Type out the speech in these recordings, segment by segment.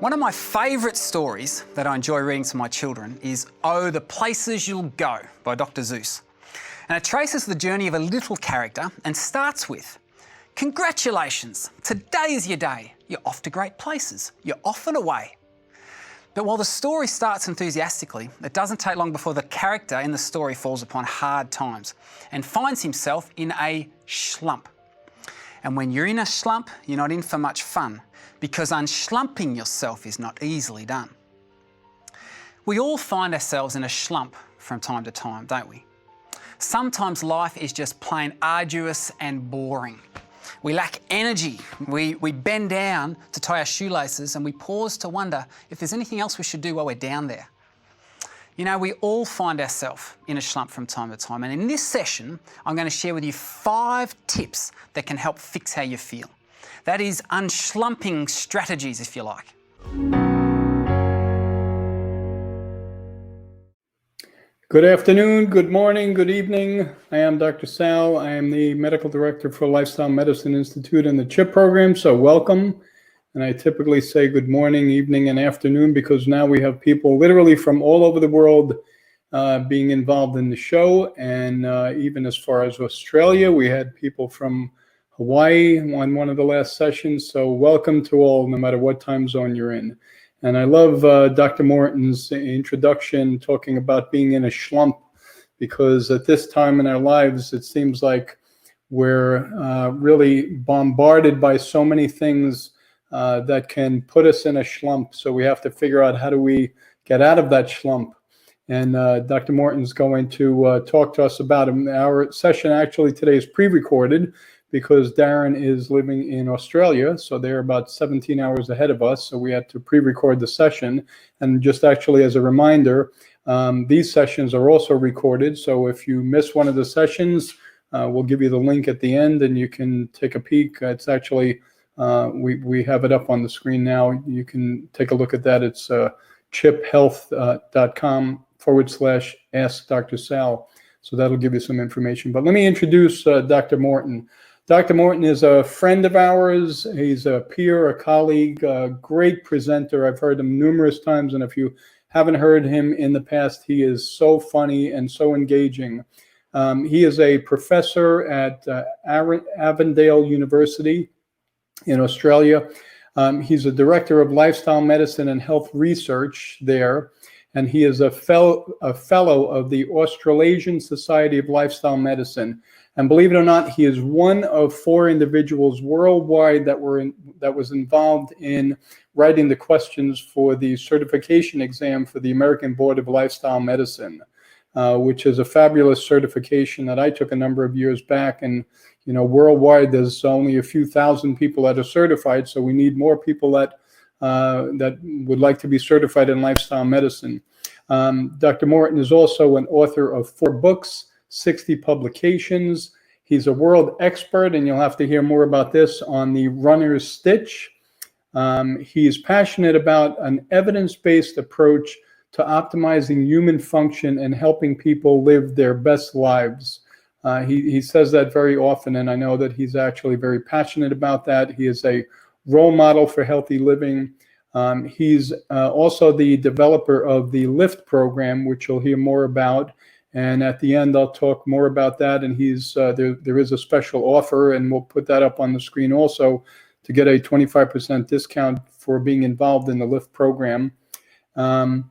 One of my favourite stories that I enjoy reading to my children is Oh, the Places You'll Go by Dr. Seuss. And it traces the journey of a little character and starts with, congratulations, today is your day. You're off to great places. You're off and away. But while the story starts enthusiastically, it doesn't take long before the character in the story falls upon hard times and finds himself in a slump. And when you're in a slump, you're not in for much fun, because unschlumping yourself is not easily done. We all find ourselves in a slump from time to time, don't we? Sometimes life is just plain arduous and boring. We lack energy. We bend down to tie our shoelaces and we pause to wonder if there's anything else we should do while we're down there. You know, we all find ourselves in a slump from time to time. And in this session, I'm going to share with you 5 tips that can help fix how you feel. That is unschlumping strategies, if you like. Good afternoon, good morning, good evening. I am Dr. Sal. I am the Medical Director for Lifestyle Medicine Institute and the CHIP program, so welcome. And I typically say good morning, evening, and afternoon because now we have people literally from all over the world being involved in the show. And even as far as Australia, we had people from Hawaii on one of the last sessions. So welcome to all, no matter what time zone you're in. And I love Dr. Morton's introduction talking about being in a slump, because at this time in our lives, it seems like we're really bombarded by so many things that can put us in a slump. So we have to figure out how do we get out of that slump. And Dr. Morton's going to talk to us about it. Our session actually today is pre-recorded because Darren is living in Australia. So they're about 17 hours ahead of us. So we had to pre-record the session. And just actually as a reminder, these sessions are also recorded. So if you miss one of the sessions, we'll give you the link at the end and you can take a peek. It's actually we have it up on the screen now. You can take a look at that. It's chiphealth.com/Ask Dr. Sal. So that'll give you some information. But let me introduce Dr. Morton. Dr. Morton is a friend of ours. He's a peer, a colleague, a great presenter. I've heard him numerous times. And if you haven't heard him in the past, he is so funny and so engaging. He is a professor at Avondale University in Australia. He's a director of lifestyle medicine and health research there, and he is a fellow of the Australasian Society of Lifestyle Medicine. And believe it or not, he is one of 4 individuals worldwide that was involved in writing the questions for the certification exam for the American Board of Lifestyle Medicine, which is a fabulous certification that I took a number of years back. And you know, worldwide, there's only a few thousand people that are certified, so we need more people that would like to be certified in lifestyle medicine. Dr. Morton is also an author of 4 books, 60 publications. He's a world expert, and you'll have to hear more about this, on the runner's stitch. He is passionate about an evidence-based approach to optimizing human function and helping people live their best lives. He says that very often, and I know that he's actually very passionate about that. He is a role model for healthy living. He's also the developer of the LIFT program, which you'll hear more about. And at the end, I'll talk more about that. And he's there is a special offer, and we'll put that up on the screen also, to get a 25% discount for being involved in the LIFT program. And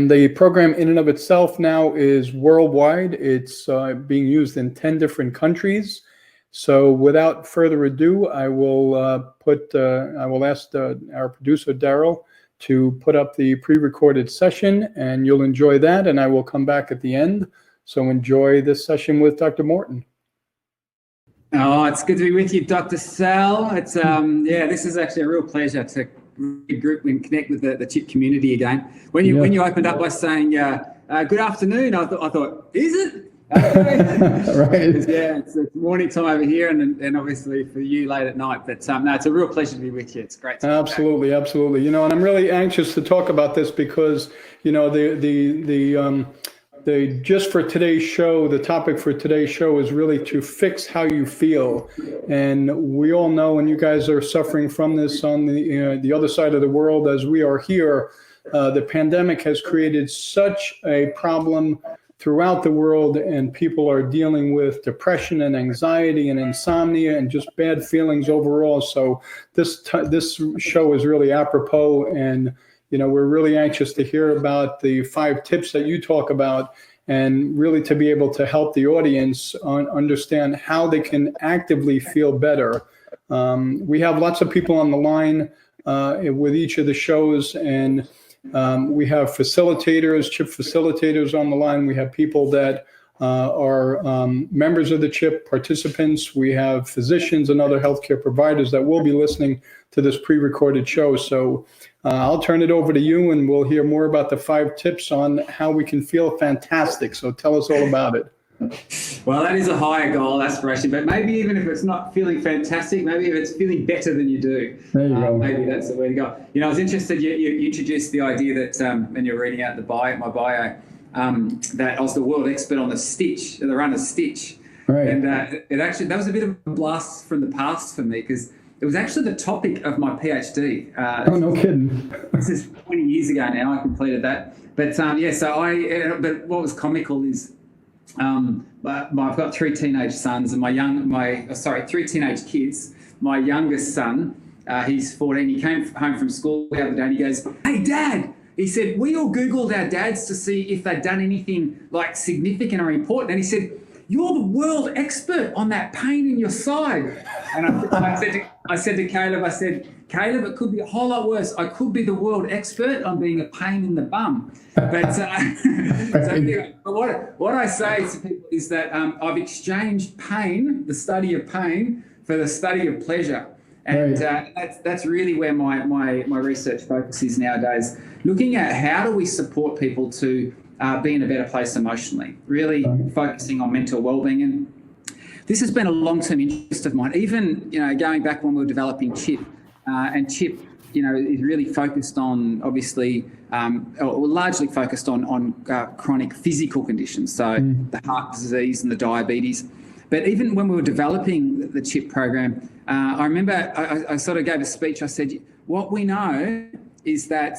the program in and of itself now is worldwide. It's being used in 10 different countries. So without further ado, I will ask our producer, Daryl, to put up the pre-recorded session, and you'll enjoy that. And I will come back at the end. So enjoy this session with Dr. Morton. Oh, it's good to be with you, Dr. Sal. It's this is actually a real pleasure to regroup and connect with the CHIP community again. When you opened up by saying good afternoon, I thought, is it? Right. It's morning time over here, and obviously for you late at night. But no, it's a real pleasure to be with you. It's great. Absolutely. You know, and I'm really anxious to talk about this because, you know, the just for today's show, the topic for today's show is really to fix how you feel. And we all know, and you guys are suffering from this on the other side of the world as we are here, the pandemic has created such a problem throughout the world, and people are dealing with depression and anxiety and insomnia and just bad feelings overall. So this show is really apropos, and we're really anxious to hear about the 5 tips that you talk about, and really to be able to help the audience understand how they can actively feel better. We have lots of people on the line with each of the shows, and we have facilitators, CHIP facilitators on the line. We have people that are members of the CHIP, participants. We have physicians and other healthcare providers that will be listening to this pre-recorded show. So I'll turn it over to you, and we'll hear more about the 5 tips on how we can feel fantastic. So tell us all about it. Well, that is a higher goal, aspiration, but maybe even if it's not feeling fantastic, maybe if it's feeling better than you do, there you go. Maybe that's the way to go. I was interested, you introduced the idea that when you're reading out my bio, that I was the world expert on the runner's stitch. Right. And that was a bit of a blast from the past for me, because it was actually the topic of my PhD. Oh, no kidding. This is 20 years ago now, I completed that. But but what was comical is, I've got 3 teenage sons, and 3 teenage kids. My youngest son, he's 14. He came home from school the other day, and he goes, "Hey, Dad," he said, "we all Googled our dads to see if they'd done anything like significant or important." And he said, "You're the world expert on that pain in your side." And I said to Caleb, "Caleb, it could be a whole lot worse. I could be the world expert on being a pain in the bum." But what I say to people is that I've exchanged pain, the study of pain, for the study of pleasure. And that's really where my research focus is nowadays, looking at how do we support people to be in a better place emotionally, really focusing on mental well-being. And this has been a long-term interest of mine, even going back when we were developing CHIP, and CHIP is really focused on, obviously, or largely focused on chronic physical conditions, so the heart disease and the diabetes. But even when we were developing the CHIP program, I remember I sort of gave a speech. I said, what we know is that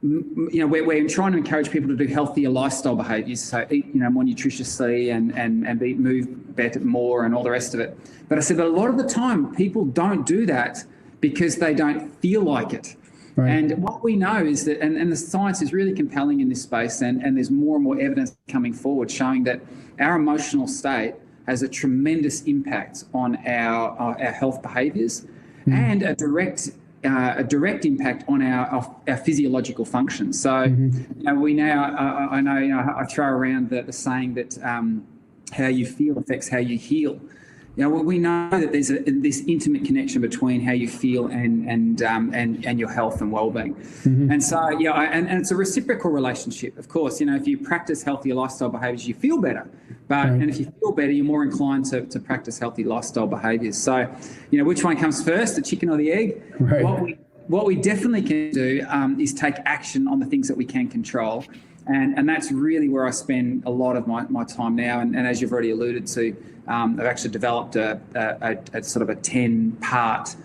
we're trying to encourage people to do healthier lifestyle behaviours, so eat more nutritiously and move better, more, and all the rest of it. But I said, but a lot of the time people don't do that because they don't feel like it. Right. And what we know is that, and the science is really compelling in this space, and there's more and more evidence coming forward showing that our emotional state has a tremendous impact on our health behaviours, and a direct impact on our physiological functions. So, we now, I know, I throw around the saying that how you feel affects how you heal. We know that there's this intimate connection between how you feel and your health and well-being. And so, and it's a reciprocal relationship, of course. If you practice healthier lifestyle behaviours, you feel better. And if you feel better, you're more inclined to practice healthy lifestyle behaviours. So, which one comes first, the chicken or the egg? Right. What we definitely can do is take action on the things that we can control. And that's really where I spend a lot of my time now. And as you've already alluded to, I've actually developed a sort of a 10-part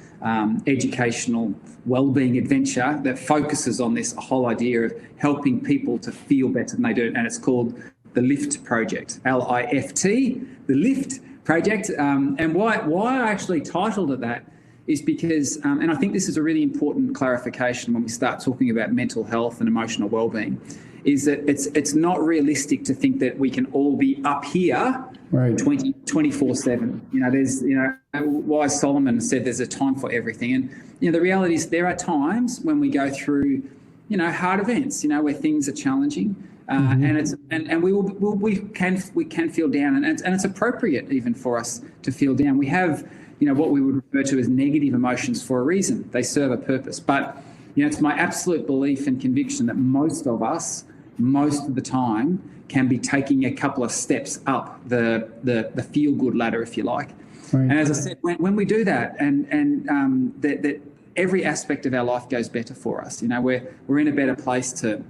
educational wellbeing adventure that focuses on this whole idea of helping people to feel better than they do. And it's called the LIFT Project, L-I-F-T, the LIFT Project. And why I actually titled it that is because, and I think this is a really important clarification when we start talking about mental health and emotional wellbeing, is that it's not realistic to think that we can all be up here 24/7. There's, wise Solomon said there's a time for everything. And, the reality is there are times when we go through, hard events, where things are challenging. And we can feel down, and it's appropriate even for us to feel down. We have, what we would refer to as negative emotions for a reason. They serve a purpose. But, it's my absolute belief and conviction that most of us, most of the time, can be taking a couple of steps up the feel-good ladder, if you like. Right. And as I said, when we do that, and that every aspect of our life goes better for us. We're in a better place to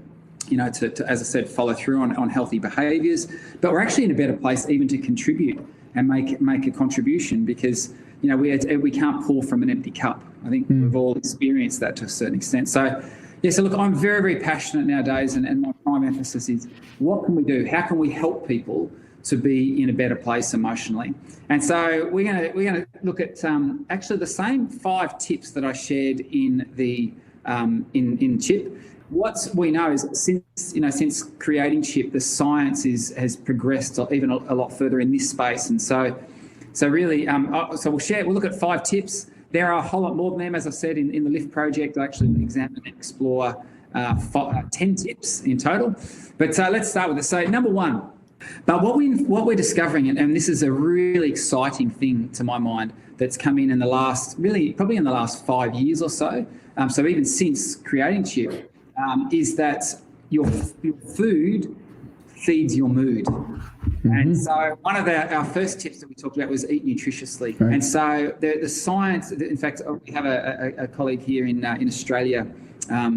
to, as I said, follow through on healthy behaviours. But we're actually in a better place even to contribute and make a contribution, because we can't pour from an empty cup. I think we've all experienced that to a certain extent. So look, I'm very, very passionate nowadays, and my prime emphasis is, what can we do? How can we help people to be in a better place emotionally? And so we're going to look at actually the same 5 tips that I shared in the in CHIP. What we know is that since creating CHIP, the science has progressed even a lot further in this space. And so really, we'll look at 5 tips. There are a whole lot more than them. As I said, in the LIFT project, I actually examine and explore 10 tips in total. But let's start with it. So number 1, but what we're discovering, and this is a really exciting thing to my mind that's come in the last, probably in the last 5 years or so, so even since creating CHIP, is that your food feeds your mood. And so one of our first tips that we talked about was eat nutritiously. Right. And so the science, in fact, we have a colleague here in Australia,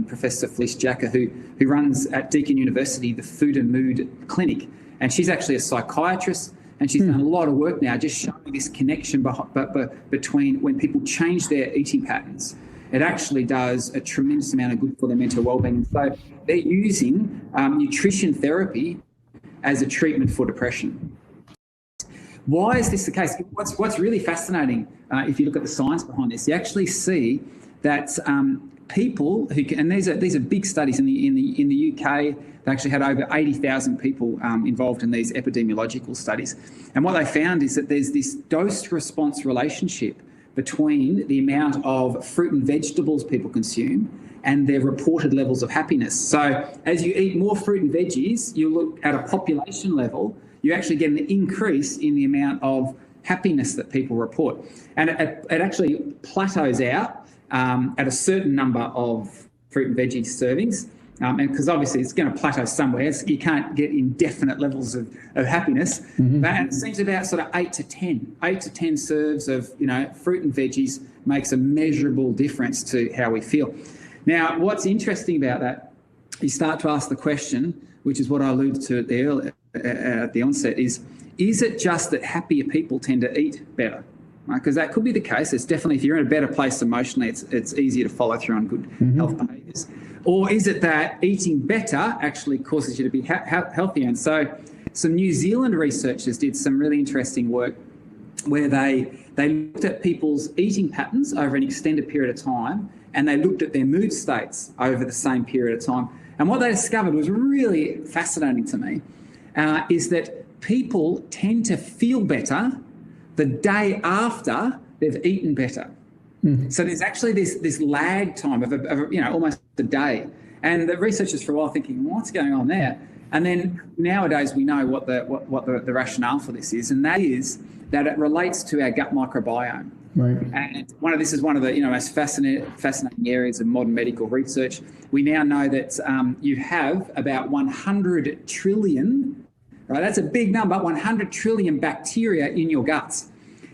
Professor Felice Jacka, who runs at Deakin University the Food and Mood Clinic. And she's actually a psychiatrist, and she's done a lot of work now just showing this connection between when people change their eating patterns. It actually does a tremendous amount of good for their mental wellbeing. So they're using nutrition therapy as a treatment for depression. Why is this the case? What's really fascinating, if you look at the science behind this, you actually see that people who can, and these are big studies in the UK. They actually had over 80,000 people involved in these epidemiological studies, and what they found is that there's this dose-response relationship between the amount of fruit and vegetables people consume and their reported levels of happiness. So as you eat more fruit and veggies, you look at a population level, you actually get an increase in the amount of happiness that people report. And it actually plateaus out at a certain number of fruit and veggie servings. And because obviously it's going to plateau somewhere, so you can't get indefinite levels of happiness. But it seems about sort of 8 to 10 serves of fruit and veggies makes a measurable difference to how we feel. Now, what's interesting about that, you start to ask the question, which is what I alluded to at the onset, is it just that happier people tend to eat better? Because that could be the case. It's definitely, if you're in a better place emotionally, it's easier to follow through on good health behaviours. Or is it that eating better actually causes you to be healthier? And so some New Zealand researchers did some really interesting work where they looked at people's eating patterns over an extended period of time, and they looked at their mood states over the same period of time. And what they discovered was really fascinating to me, is that people tend to feel better the day after they've eaten better. So there's actually this lag time of almost a day. And the researchers for a while thinking, what's going on there? And then nowadays we know what the rationale for this is, and that is that it relates to our gut microbiome. Right. And this is one of the most fascinating areas of modern medical research. We now know that you have about 100 trillion, right? That's a big number, 100 trillion bacteria in your guts,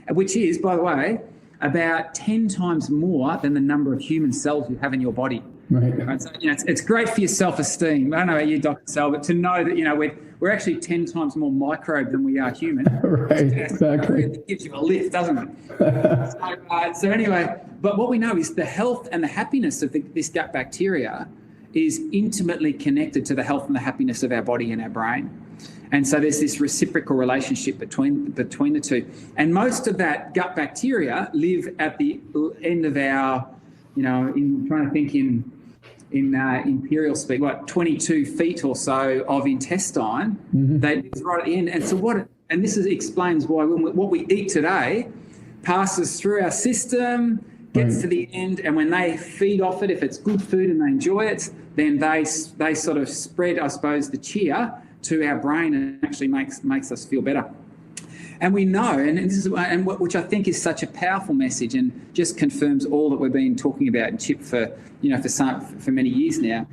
which is, by the way, about 10 times more than the number of human cells you have in your body. Right. So, it's great for your self-esteem. I don't know about you, Dr. Sal, but to know that, we're actually 10 times more microbe than we are human. Right, exactly. It gives you a lift, doesn't it? So anyway, but what we know is the health and the happiness of this gut bacteria is intimately connected to the health and the happiness of our body and our brain. And so there's this reciprocal relationship between the two. And most of that gut bacteria live at the end of our, in trying to think in imperial speak, 22 feet or so of intestine. They live right at the end. And so explains why what we eat today passes through our system, gets to the end, and when they feed off it, if it's good food and they enjoy it, then they sort of spread, I suppose, the cheer to our brain, and actually makes us feel better. And we know, which I think is such a powerful message, and just confirms all that we've been talking about in CHIP for many years now.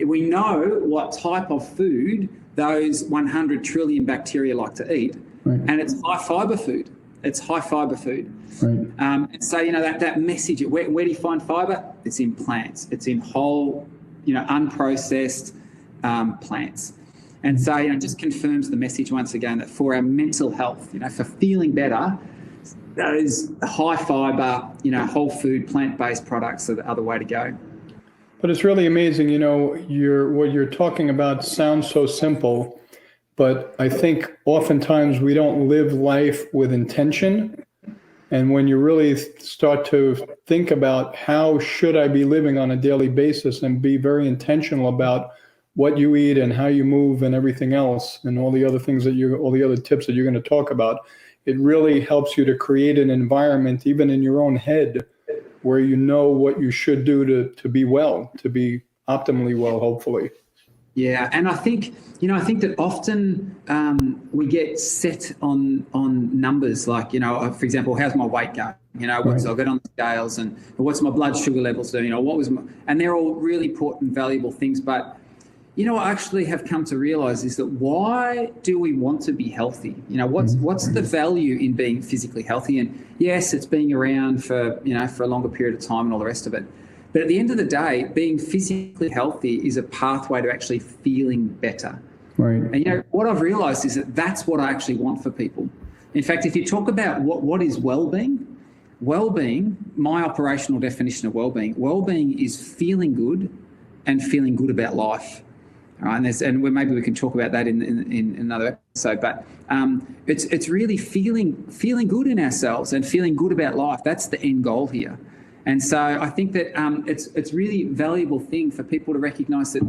We know what type of food those 100 trillion bacteria like to eat, and it's high fibre food. It's high fibre food. Right. And so that message. Where do you find fibre? It's in plants. It's in whole, unprocessed, plants. And so, it just confirms the message once again that for our mental health, for feeling better, those high fiber, whole food, plant-based products are the other way to go. But it's really amazing, what you're talking about sounds so simple, but I think oftentimes we don't live life with intention. And when you really start to think about how should I be living on a daily basis and be very intentional about what you eat and how you move and everything else and all the other things all the other tips that you're going to talk about, it really helps you to create an environment, even in your own head, where you know what you should do to be well, to be optimally well, hopefully. Yeah, and I think that often we get set on numbers like, for example, how's my weight going? I'll get on the scales and what's my blood sugar levels doing? And they're all really important, valuable things. But what I actually have come to realize is that why do we want to be healthy? What's the value in being physically healthy? And yes, it's being around for a longer period of time and all the rest of it. But at the end of the day, being physically healthy is a pathway to actually feeling better. Right. And what I've realized is that that's what I actually want for people. In fact, if you talk about what is well-being, my operational definition of well-being is feeling good and feeling good about life. All right, and maybe we can talk about that in another episode. But it's really feeling good in ourselves and feeling good about life. That's the end goal here. And so I think that it's really valuable thing for people to recognise that,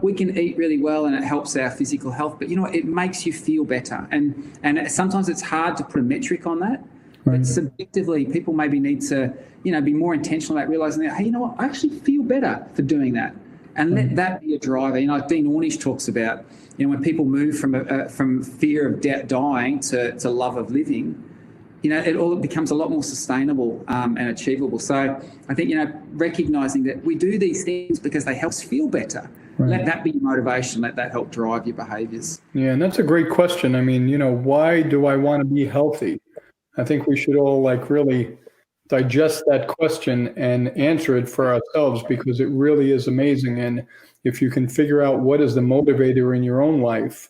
we can eat really well and it helps our physical health, but it makes you feel better. And sometimes it's hard to put a metric on that. Right. But subjectively, people maybe need to, be more intentional about realising that, hey, I actually feel better for doing that. And let that be a driver. Dean Ornish talks about, when people move from fear of dying to love of living, it all becomes a lot more sustainable and achievable. So I think, recognising that we do these things because they help us feel better. Right. Let that be your motivation. Let that help drive your behaviours. Yeah, and that's a great question. I mean, why do I want to be healthy? I think we should all really digest that question and answer it for ourselves, because it really is amazing. And if you can figure out what is the motivator in your own life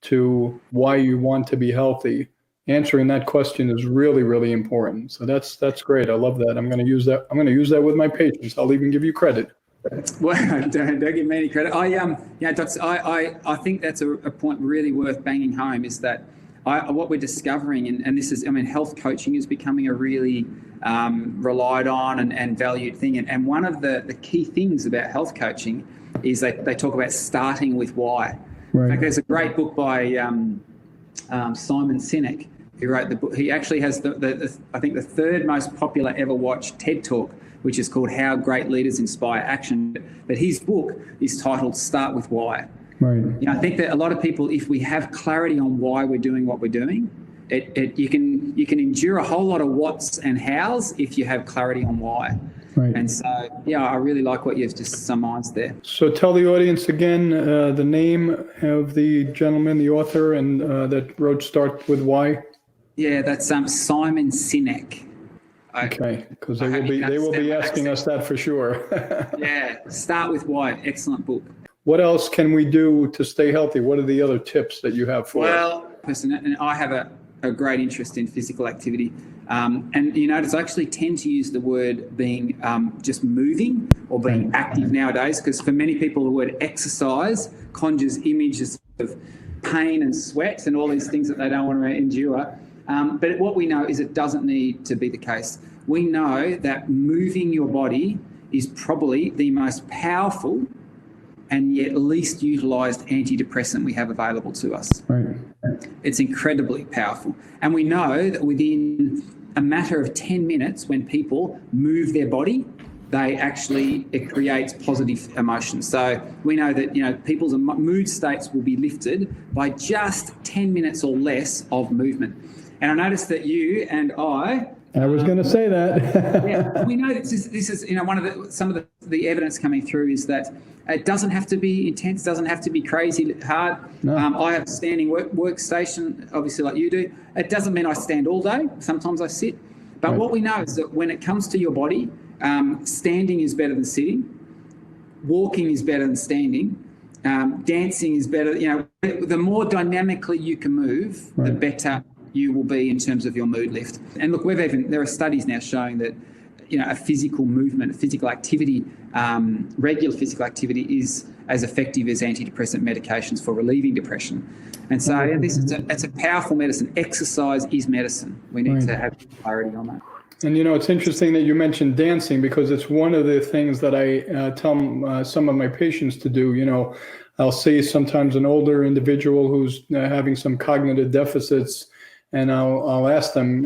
to why you want to be healthy, answering that question is really, really important. So that's great. I love that. I'm going to use that. I'm going to use that with my patients. I'll even give you credit. Well, don't give me any credit. I think that's a point really worth banging home, is that what we're discovering, and this is, health coaching is becoming a really relied on and valued thing. And one of the key things about health coaching is they talk about starting with why. Right. In fact, there's a great book by Simon Sinek, who wrote the book. He actually has I think the third most popular ever watched TED Talk, which is called How Great Leaders Inspire Action. But his book is titled Start with Why. Right. I think that a lot of people, if we have clarity on why we're doing what we're doing, you can endure a whole lot of whats and hows if you have clarity on why. Right. And so, I really like what you've just summarized there. So tell the audience again the name of the gentleman, the author, and that wrote Start with Why. Yeah, that's Simon Sinek. Okay, because they will be asking us that for sure. Yeah, Start with Why. Excellent book. What else can we do to stay healthy? What are the other tips that you have for us? Well, and I have a great interest in physical activity. And you notice I actually tend to use the word being just moving or being active nowadays, because for many people the word exercise conjures images of pain and sweat and all these things that they don't want to endure. But what we know is it doesn't need to be the case. We know that moving your body is probably the most powerful and yet least utilised antidepressant we have available to us. Right. It's incredibly powerful. And we know that within a matter of 10 minutes, when people move their body, it creates positive emotions. So we know that, people's mood states will be lifted by just 10 minutes or less of movement. And I noticed that you and I was going to say that. We know that this is some of the evidence coming through is that it doesn't have to be intense, doesn't have to be crazy hard. No. I have a standing workstation, obviously like you do. It doesn't mean I stand all day. Sometimes I sit. But what we know is that when it comes to your body, standing is better than sitting. Walking is better than standing. dancing is better. The more dynamically you can move, the better you will be in terms of your mood lift. And look, there are studies now showing that a physical movement, physical activity, regular physical activity is as effective as antidepressant medications for relieving depression. And so it's a powerful medicine. Exercise is medicine. We need to have clarity on that. And it's interesting that you mentioned dancing, because it's one of the things that I tell some of my patients to do. I'll see sometimes an older individual who's having some cognitive deficits, and I'll ask them,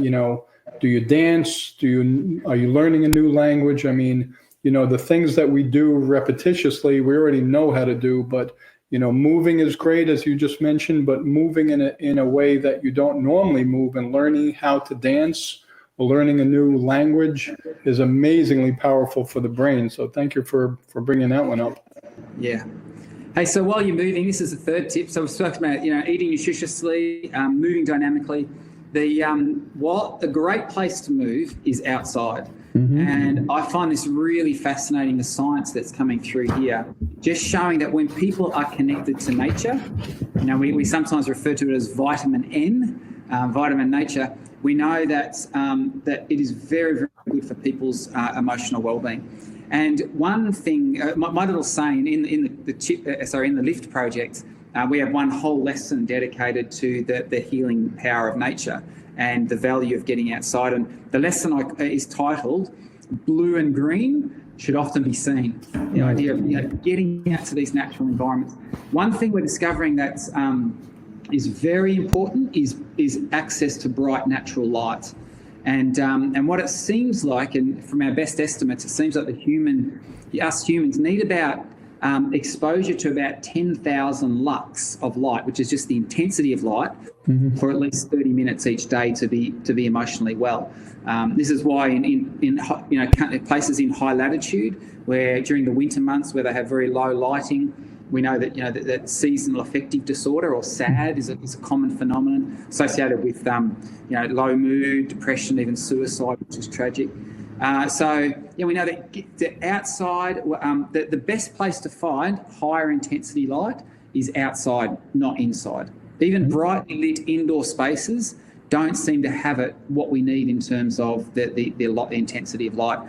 do you dance? Are you learning a new language? I mean, the things that we do repetitiously, we already know how to do, but moving is great, as you just mentioned, but moving in a way that you don't normally move, and learning how to dance or learning a new language is amazingly powerful for the brain. So thank you for bringing that one up. Yeah. Hey, so while you're moving, this is the third tip. So we've spoken about, eating nutritiously, moving dynamically. The great place to move is outside. And I find this really fascinating, the science that's coming through here, just showing that when people are connected to nature, we sometimes refer to it as vitamin N, vitamin nature. We know that that it is very, very good for people's emotional well-being. And one thing, my little saying in the Lift project, we have one whole lesson dedicated to the healing power of nature and the value of getting outside. And the lesson is titled "Blue and Green Should Often Be Seen." The idea of getting out to these natural environments. One thing we're discovering that is very important is access to bright natural light. And what it seems like, and from our best estimates, it seems like us humans need about exposure to about 10,000 lux of light, which is just the intensity of light, for at least 30 minutes each day to be emotionally well. This is why in places in high latitude, where during the winter months where they have very low lighting, we know that that seasonal affective disorder, or SAD, is a common phenomenon associated with low mood, depression, even suicide, which is tragic. So we know that the outside, the best place to find higher intensity light is outside, not inside. Even brightly lit indoor spaces don't seem to have what we need in terms of the intensity of light.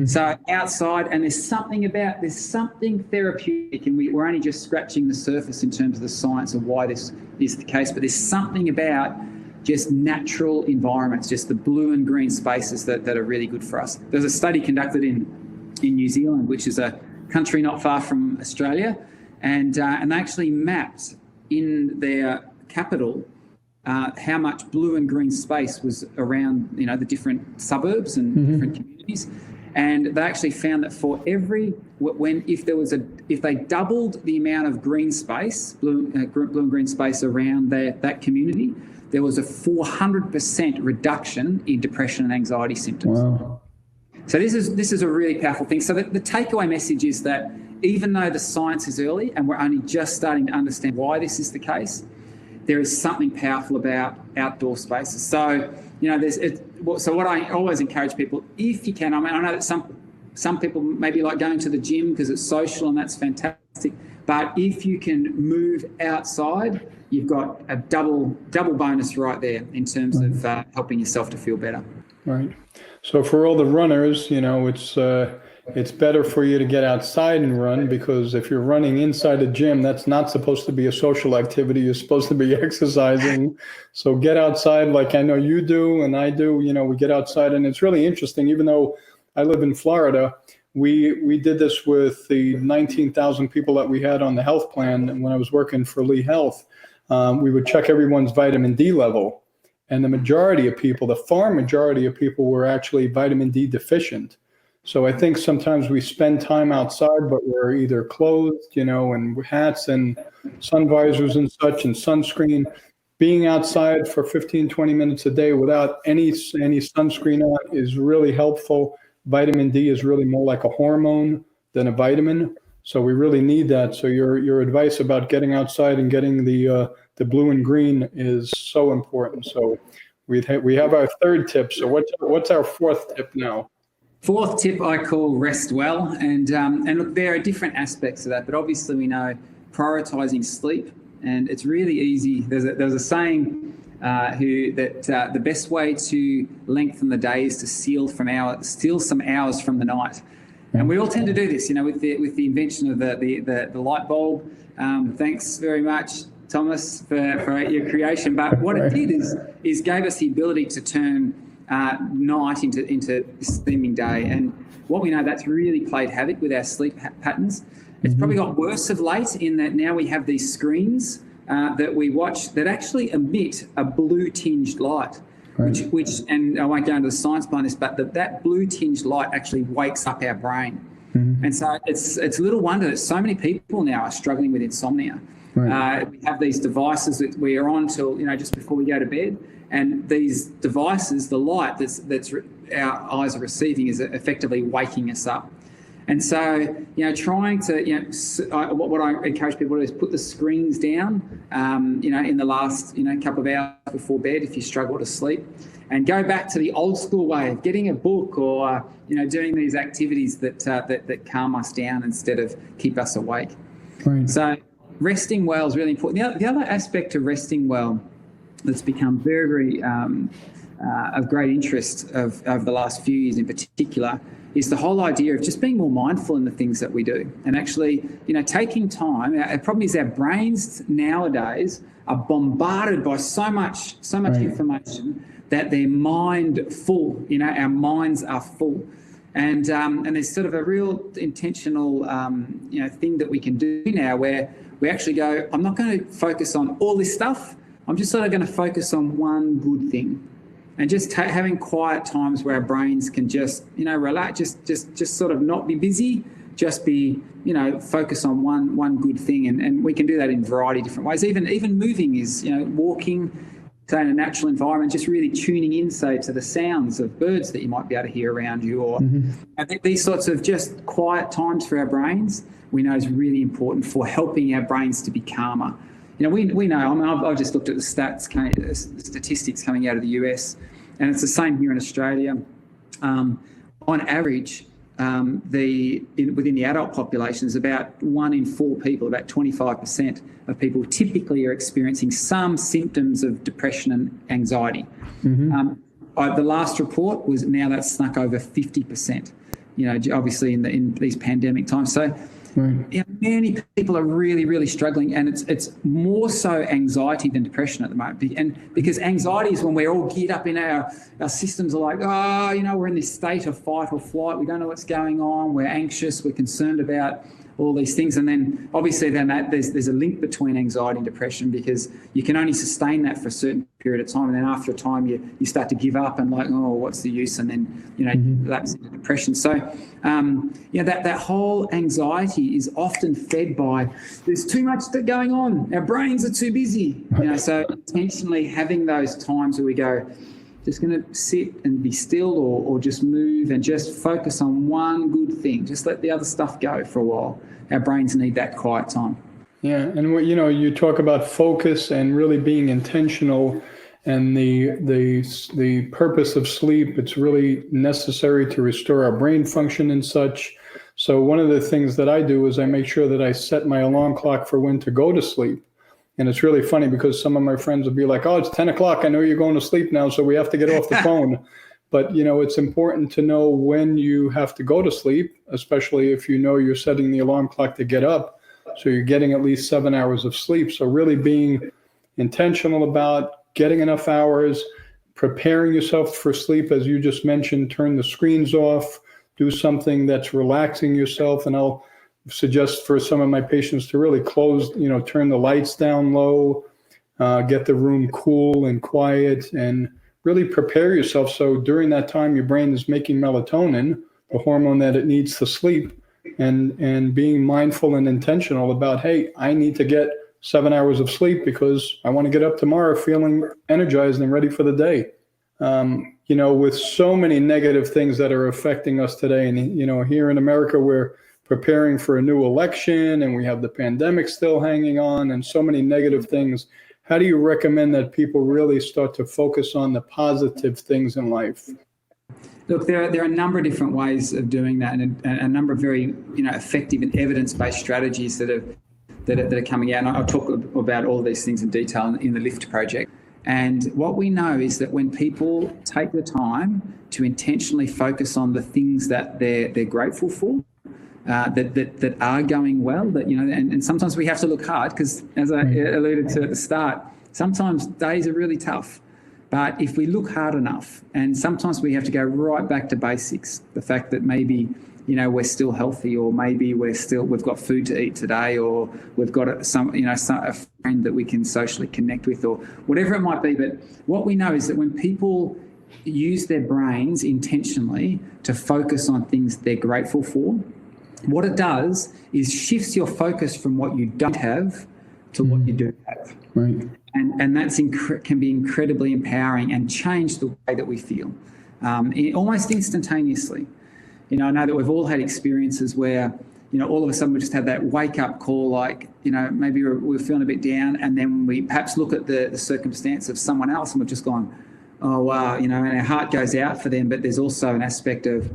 So outside, and there's something therapeutic, and we're only just scratching the surface in terms of the science of why this is the case, but there's something about just natural environments, just the blue and green spaces that are really good for us. There's a study conducted in New Zealand, which is a country not far from Australia, and they actually mapped in their capital how much blue and green space was around, the different suburbs and different communities, and they actually found that for if they doubled the amount of green space, blue and green space around that community, there was a 400% reduction in depression and anxiety symptoms. Wow. So this is a really powerful thing. So the takeaway message is that even though the science is early and we're only just starting to understand why this is the case, there is something powerful about outdoor spaces. So, so what I always encourage people, if you can, I know that some people maybe like going to the gym because it's social and that's fantastic, but if you can move outside, you've got a double bonus right there in terms of helping yourself to feel better. Right. So for all the runners, it's better for you to get outside and run, because if you're running inside a gym, that's not supposed to be a social activity. You're supposed to be exercising. So get outside, like I know you do and I do. We get outside, and it's really interesting. Even though I live in Florida, we did this with the 19,000 people that we had on the health plan when I was working for Lee Health. We would check everyone's vitamin D level, and the far majority of people were actually vitamin D deficient. So I think sometimes we spend time outside, but we're either clothed, and hats and sun visors and such, and sunscreen. Being outside for 15, 20 minutes a day without any sunscreen on is really helpful. Vitamin D is really more like a hormone than a vitamin. So we really need that. So your advice about getting outside and getting the blue and green is so important. So we have our third tip. So what's our fourth tip now? Fourth tip I call rest well, and look, there are different aspects of that, but obviously we know prioritizing sleep. And it's really easy. There's a saying the best way to lengthen the day is to steal some hours from the night. And we all tend to do this, with the invention of the light bulb. Thanks very much, Thomas, for your creation. But what it did is gave us the ability to turn night into steaming day. And what we know, that's really played havoc with our sleep patterns. It's probably got worse of late in that now we have these screens that we watch that actually emit a blue-tinged light. Which, and I won't go into the science behind this, but that blue-tinged light actually wakes up our brain. And so it's little wonder that so many people now are struggling with insomnia. We have these devices that we are on till, just before we go to bed, and these devices, the light that's our eyes are receiving is effectively waking us up. And so, trying to, what I encourage people to do is put the screens down, in the last, couple of hours before bed if you struggle to sleep, and go back to the old school way of getting a book or, doing these activities that calm us down instead of keep us awake. So resting well is really important. The other aspect of resting well that's become very, very of great interest over the last few years in particular is the whole idea of just being more mindful in the things that we do and actually, taking time. The problem is our brains nowadays are bombarded by so much information that they're mind full. Our minds are full. And there's sort of a real intentional, thing that we can do now where we actually go, I'm not going to focus on all this stuff. I'm just sort of going to focus on one good thing. And just having quiet times where our brains can just, relax, just sort of not be busy, just be, focus on one good thing. And we can do that in a variety of different ways. Even moving is, walking, say in a natural environment, just really tuning in, say, to the sounds of birds that you might be able to hear around you. Or I think these sorts of just quiet times for our brains, we know is really important for helping our brains to be calmer. We know, I've just looked at the statistics coming out of the US, and it's the same here in Australia. On average, within the adult population, is about 1 in 4 people, about 25% of people typically are experiencing some symptoms of depression and anxiety. The last report was now that's snuck over 50%, obviously in these pandemic times. So many people are really, really struggling, and it's more so anxiety than depression at the moment. And because anxiety is when we're all geared up in our systems are like, we're in this state of fight or flight. We don't know what's going on. We're anxious. We're concerned about all these things. And then obviously there's a link between anxiety and depression, because you can only sustain that for a certain period of time. And then after a time you start to give up and like, what's the use? And then, lapse into depression. So, that whole anxiety is often fed by there's too much going on. Our brains are too busy. So intentionally having those times where we go, just going to sit and be still or just move and just focus on one good thing. Just let the other stuff go for a while. Our brains need that quiet time. Yeah, and you talk about focus and really being intentional, and the purpose of sleep. It's really necessary to restore our brain function and such. So one of the things that I do is I make sure that I set my alarm clock for when to go to sleep. And it's really funny because some of my friends will be like, it's 10 o'clock. I know you're going to sleep now, so we have to get off the phone. But, it's important to know when you have to go to sleep, especially if you're setting the alarm clock to get up. So you're getting at least 7 hours of sleep. So really being intentional about getting enough hours, preparing yourself for sleep, as you just mentioned, turn the screens off, do something that's relaxing yourself. And I'll suggest for some of my patients to really turn the lights down low, get the room cool and quiet, and really prepare yourself. So during that time, your brain is making melatonin, the hormone that it needs to sleep, and being mindful and intentional about, hey, I need to get 7 hours of sleep because I want to get up tomorrow feeling energized and ready for the day. With so many negative things that are affecting us today, and, here in America, we're preparing for a new election, and we have the pandemic still hanging on, and so many negative things. How do you recommend that people really start to focus on the positive things in life? Look, there are a number of different ways of doing that, and a number of very effective and evidence-based strategies that that are coming out. And I'll talk about all of these things in detail in the LIFT project. And what we know is that when people take the time to intentionally focus on the things that they're grateful for, that are going well, that, you know, and sometimes we have to look hard because, as I alluded to at the start, sometimes days are really tough. But if we look hard enough, and sometimes we have to go right back to basics, the fact that maybe, you know, we're still healthy, or maybe we've got food to eat today, or we've got a friend that we can socially connect with, or whatever it might be. But what we know is that when people use their brains intentionally to focus on things they're grateful for, what it does is shifts your focus from what you don't have to what you do have. Right. And that's can be incredibly empowering and change the way that we feel almost instantaneously. You know, I know that we've all had experiences where, you know, all of a sudden we just have that wake-up call, like, you know, maybe we're feeling a bit down, and then we perhaps look at the circumstance of someone else and we've just gone, oh, wow, you know, and our heart goes out for them. But there's also an aspect of,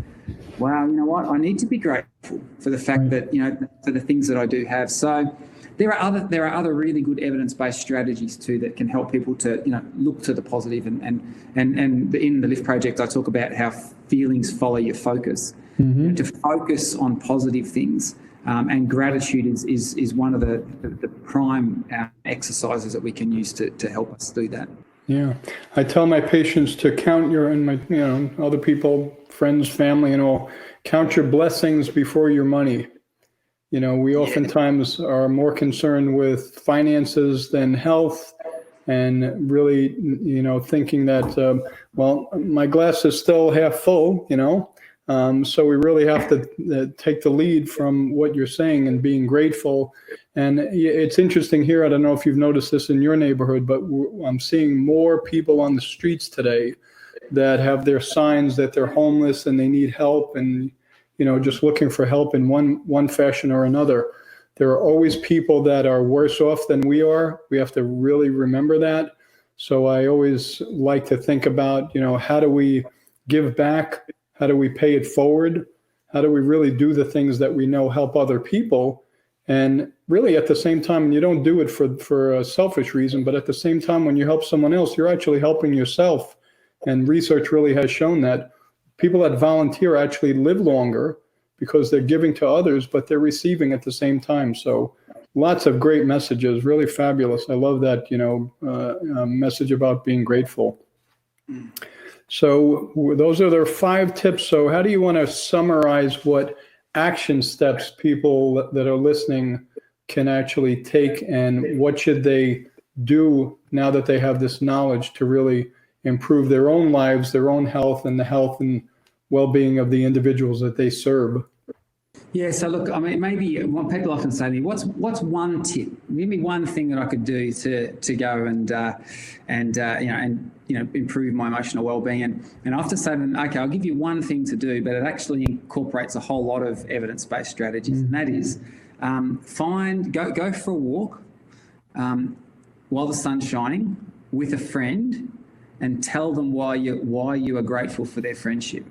wow, you know what, I need to be grateful for the fact that, you know, for the things that I do have. So there are other really good evidence-based strategies too that can help people to, you know, look to the positive. And in the LIFT project, I talk about how feelings follow your focus. You know, to focus on positive things, and gratitude is one of the prime exercises that we can use to help us do that. Yeah, I tell my patients to count other people, friends, family, and all, count your blessings before your money. You know, we oftentimes are more concerned with finances than health, and really, you know, thinking that, well, my glass is still half full, you know. So we really have to take the lead from what you're saying and being grateful. And it's interesting here, I don't know if you've noticed this in your neighborhood, but I'm seeing more people on the streets today that have their signs that they're homeless and they need help, and, you know, just looking for help in one fashion or another. There are always people that are worse off than we are. We have to really remember that. So I always like to think about, you know, how do we give back? How do we pay it forward? How do we really do the things that we know help other people? And really, at the same time, you don't do it for a selfish reason, but at the same time, when you help someone else, you're actually helping yourself. And research really has shown that people that volunteer actually live longer because they're giving to others, but they're receiving at the same time. So lots of great messages, really fabulous. I love that, you know, message about being grateful. So those are their 5 tips. So how do you want to summarize what action steps people that are listening can actually take, and what should they do now that they have this knowledge to really improve their own lives, their own health, and the health and well-being of the individuals that they serve? Yeah, so look, I mean, maybe what people often say to me, what's one tip? Give me one thing that I could do to go and improve my emotional well-being. And I often say to them, okay, I'll give you one thing to do, but it actually incorporates a whole lot of evidence-based strategies, and that is go for a walk while the sun's shining with a friend, and tell them why you are grateful for their friendship.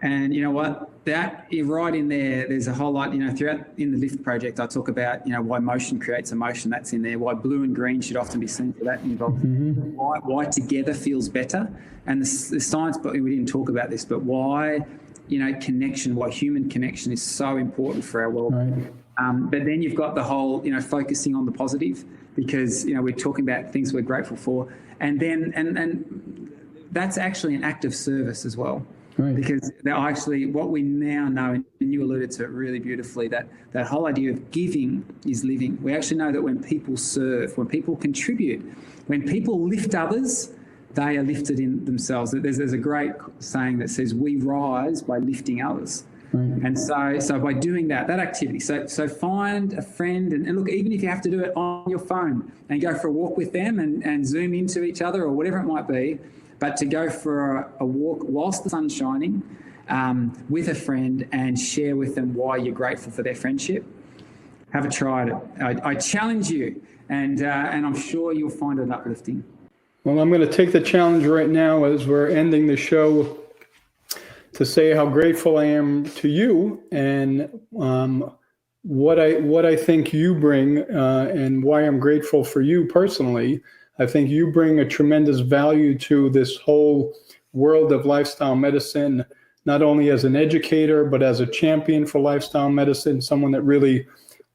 And you know what? That right in there, there's a whole lot, you know, throughout in the LIFT project, I talk about, you know, why motion creates emotion. That's in there. Why blue and green should often be seen for that involved. Why together feels better. And the science, but we didn't talk about this, but why, you know, connection, why human connection is so important for our well-being. Right. But then you've got the whole, you know, focusing on the positive, because, you know, we're talking about things we're grateful for. And then, and that's actually an act of service as well. Right. Because actually what we now know, and you alluded to it really beautifully, that whole idea of giving is living. We actually know that when people serve, when people contribute, when people lift others, they are lifted in themselves. There's a great saying that says, we rise by lifting others. Right. And so by doing that activity, so find a friend, and look, even if you have to do it on your phone and go for a walk with them and zoom into each other or whatever it might be, but to go for a walk whilst the sun's shining with a friend and share with them why you're grateful for their friendship. Have a try at it. I challenge you, and I'm sure you'll find it uplifting. Well, I'm going to take the challenge right now as we're ending the show to say how grateful I am to you, and what I think you bring, and why I'm grateful for you personally. I think you bring a tremendous value to this whole world of lifestyle medicine, not only as an educator, but as a champion for lifestyle medicine, someone that really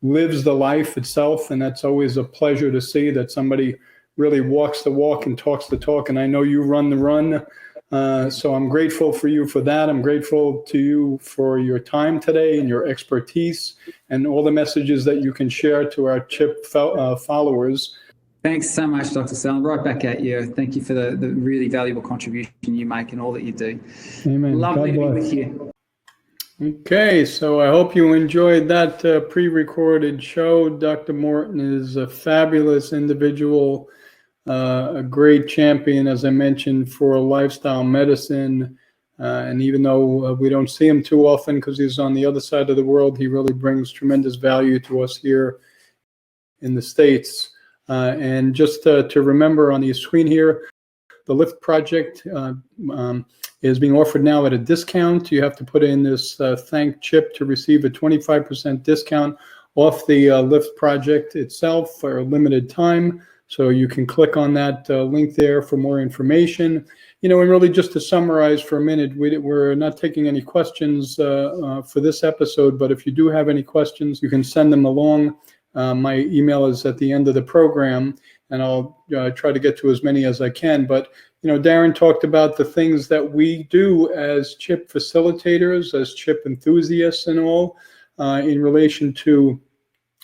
lives the life itself. And that's always a pleasure to see, that somebody really walks the walk and talks the talk. And I know you run the run. So I'm grateful for you for that. I'm grateful to you for your time today and your expertise and all the messages that you can share to our CHIP followers. Thanks so much, Dr. Sell. Right back at you. Thank you for the really valuable contribution you make and all that you do. Amen. Lovely God to be bless. with you. Okay, so I hope you enjoyed that pre-recorded show. Dr. Morton is a fabulous individual, a great champion, as I mentioned, for lifestyle medicine. And even though we don't see him too often because he's on the other side of the world, he really brings tremendous value to us here in the States. And just to remember on the screen here, the Lift Project is being offered now at a discount. You have to put in this thank CHIP to receive a 25% discount off the Lift Project itself for a limited time. So you can click on that link there for more information. And really just to summarize for a minute, we're not taking any questions for this episode, but if you do have any questions, you can send them along. My email is at the end of the program, and I'll try to get to as many as I can. But, Darren talked about the things that we do as CHIP facilitators, as CHIP enthusiasts and all, in relation to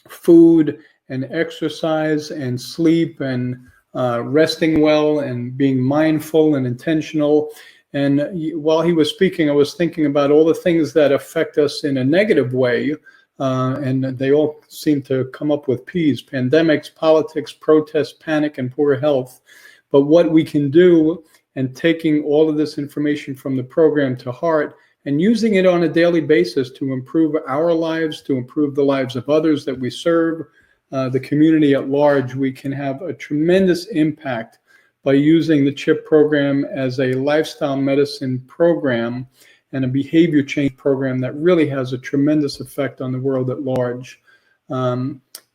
food and exercise and sleep and resting well and being mindful and intentional. And while he was speaking, I was thinking about all the things that affect us in a negative way. And they all seem to come up with P's: pandemics, politics, protests, panic, and poor health. But what we can do, and taking all of this information from the program to heart and using it on a daily basis to improve our lives, to improve the lives of others that we serve, the community at large, we can have a tremendous impact by using the CHIP program as a lifestyle medicine program and a behavior change program that really has a tremendous effect on the world at large.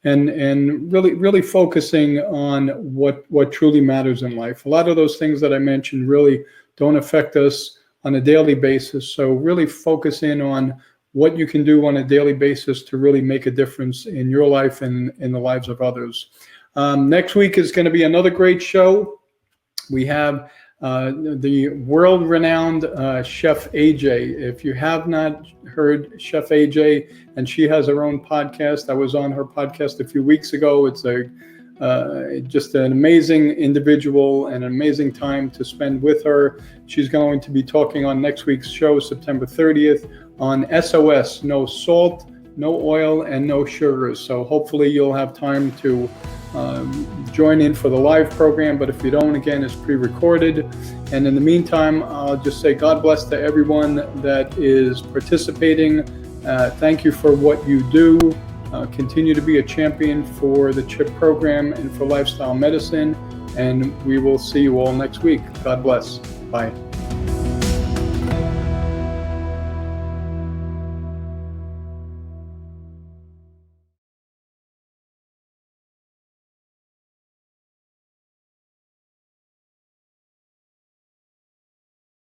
And really focusing on what truly matters in life. A lot of those things that I mentioned really don't affect us on a daily basis. So really focus in on what you can do on a daily basis to really make a difference in your life and in the lives of others. Next week is going to be another great show. We have the world-renowned Chef AJ. If you have not heard Chef AJ, and she has her own podcast. I was on her podcast a few weeks ago. It's just an amazing individual and an amazing time to spend with her. She's going to be talking on next week's show, September 30th, on SOS, no salt, no oil, and no sugars. So hopefully you'll have time to join in for the live program, but if you don't, again, it's pre-recorded. And in the meantime, I'll just say God bless to everyone that is participating. Thank you for what you do. Continue to be a champion for the CHIP program and for lifestyle medicine, and we will see you all next week. God bless. Bye.